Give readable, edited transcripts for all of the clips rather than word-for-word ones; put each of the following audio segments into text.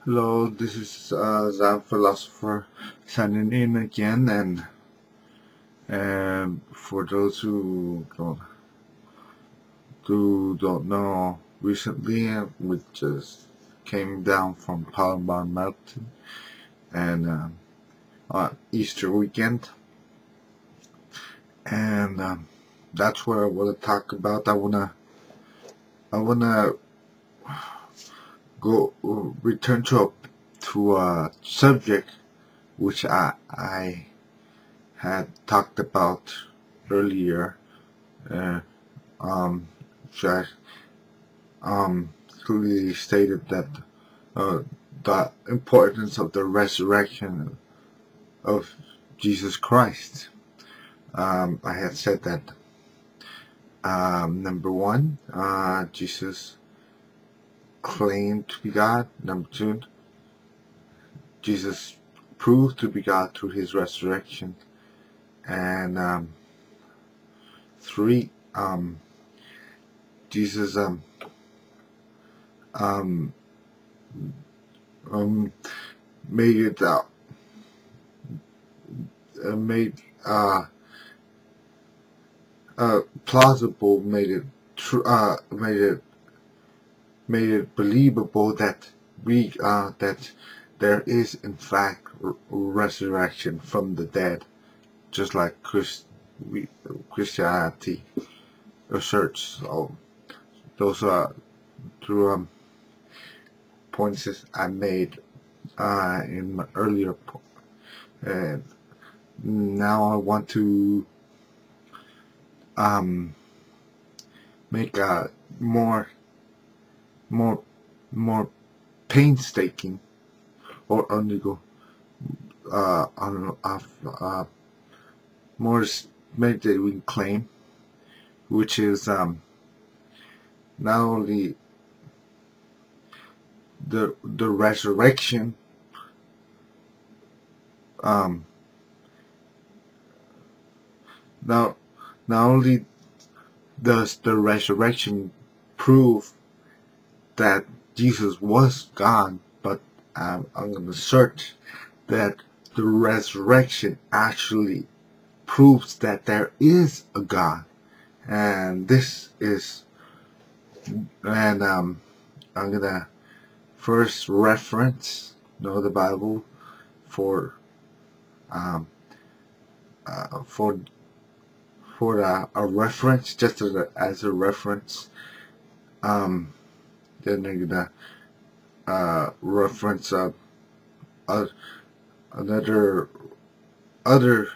Hello, this is Zan Philosopher signing in again, and for those who don't know, recently we just came down from Palomar Mountain and on Easter weekend, and that's what I want to talk about. I wanna go return to a subject which I had talked about earlier. Uh, um, which I clearly stated that uh, the importance of the resurrection of Jesus Christ. I had said that number one, Jesus claimed to be God. Number two, Jesus proved to be God through his resurrection. And three, Jesus um, um, made it made plausible, made it believable that that there is in fact resurrection from the dead, just like Christianity asserts. So those are two points that I made in my earlier point. And now I want to um, make a more more painstaking or undergo on more meditating claim, which is not only the resurrection um, now not only does the resurrection prove that Jesus was God, but I'm going to assert that the resurrection actually proves that there is a God, and this is, and I'm gonna first reference, the Bible for um, for a reference, just as a reference. Um, then I'm gonna reference uh, another other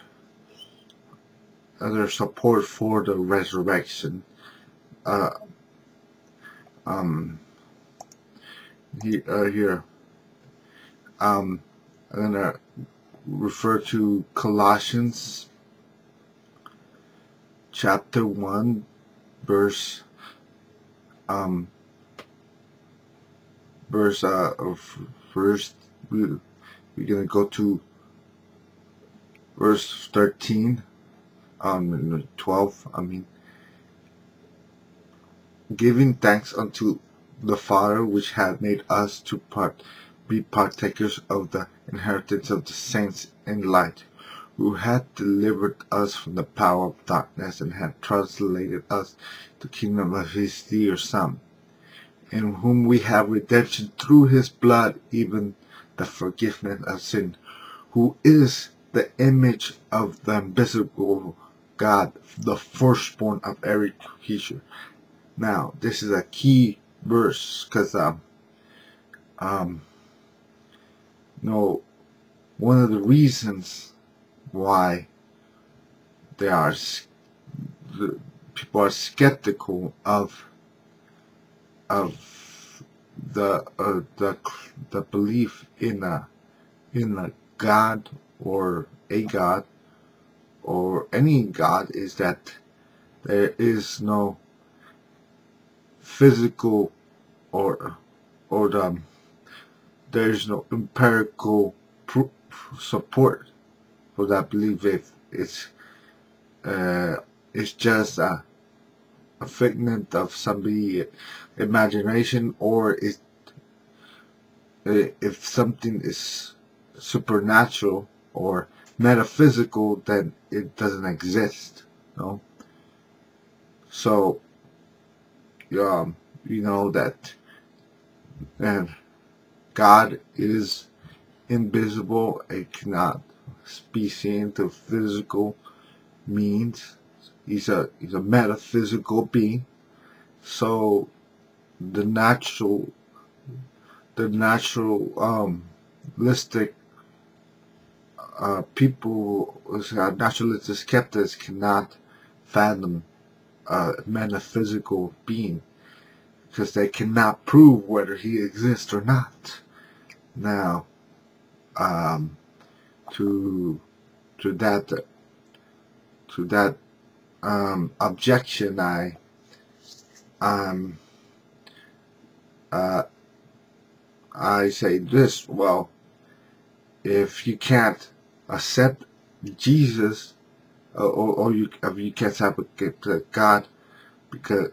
other support for the resurrection. Uh, um, here, I'm gonna refer to Colossians chapter 1, verse um of first. We're gonna go to verse 13, 12. Giving thanks unto the Father, which hath made us to be partakers of the inheritance of the saints in light, who hath delivered us from the power of darkness, and hath translated us to the kingdom of his dear Son, in whom we have redemption through his blood, even the forgiveness of sin, who is the image of the invisible God, the firstborn of every creature. Now, this is a key verse because, um, one of the reasons why they are people are skeptical of the belief in a God, or a God, or any God, is that there is no physical or there is no empirical support for that belief. It's just a figment of somebody's imagination, or if something is supernatural or metaphysical, then it doesn't exist. No. So you know that, and God is invisible. It cannot be seen through physical means. He's a metaphysical being. So the natural naturalistic people, naturalistic skeptics cannot fathom a metaphysical being because they cannot prove whether he exists or not. Now, to that objection, I say this: well, if you can't accept Jesus, or you can't accept God, because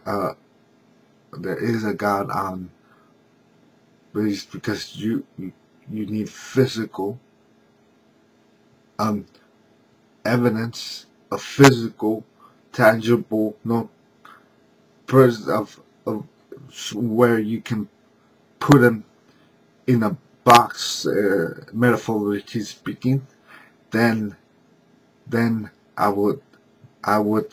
there is a God but it's because you need physical evidence, a physical, tangible, no presence of where you can put him in a box, metaphorically speaking. Then I would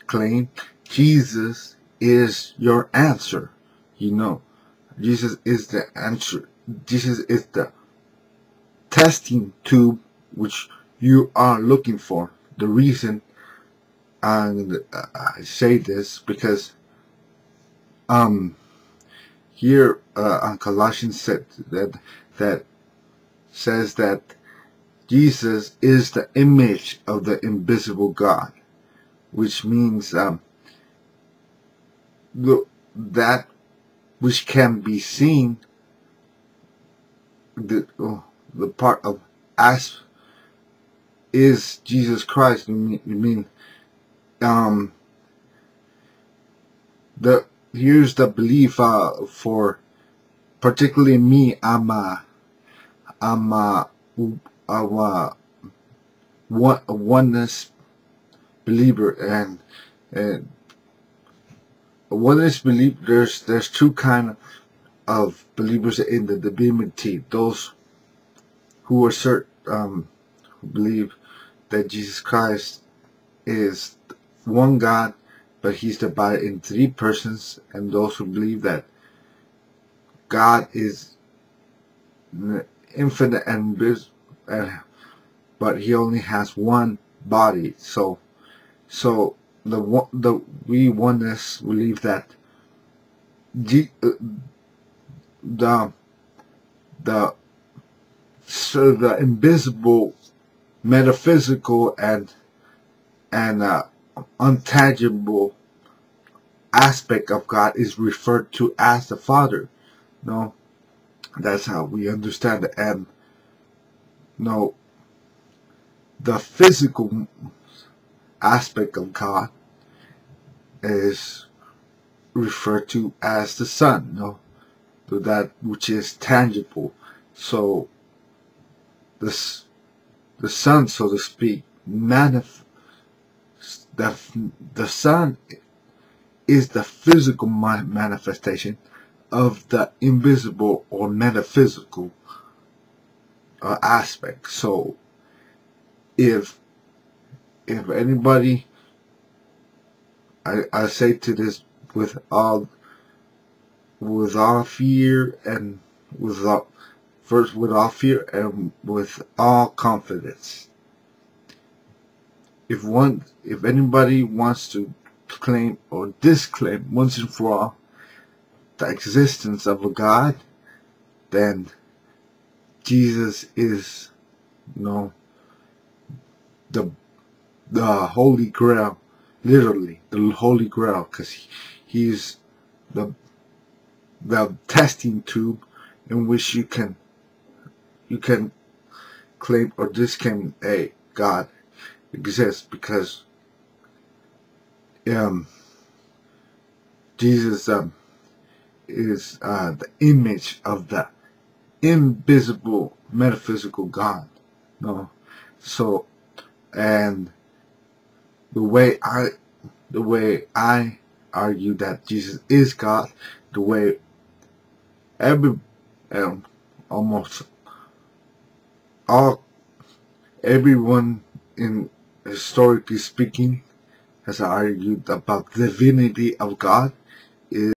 claim Jesus is your answer. You know, Jesus is the answer. Jesus is the testing tube which you are looking for. The reason I say this because here on Colossians said that says that Jesus is the image of the invisible God, which means that which can be seen, the part of us is Jesus Christ. You mean here's the belief for particularly me. I'm a oneness believer, and oneness believer. There's two kind of believers in the divinity. Those who assert who believe that Jesus Christ is one God, but he's divided in three persons, and those who believe that God is infinite but he only has one body. So we oneness believe that the invisible, metaphysical, and untangible aspect of God is referred to as the Father. No, that's how we understand it. And no, the physical aspect of God is referred to as the Son. No, to that which is tangible. So the Son, so to speak, the Son is the physical manifestation of the invisible or metaphysical aspect. So if anybody, I say to this with all fear and with all fear and with all confidence. If anybody wants to claim or disclaim once and for all the existence of a God, then Jesus is, the Holy Grail, literally the Holy Grail, because he's the testing tube in which you can claim or disclaim a God exists, because Jesus is the image of the invisible metaphysical God. No. So, and the way I argue that Jesus is God, the way every almost all everyone in historically speaking has argued about the divinity of God,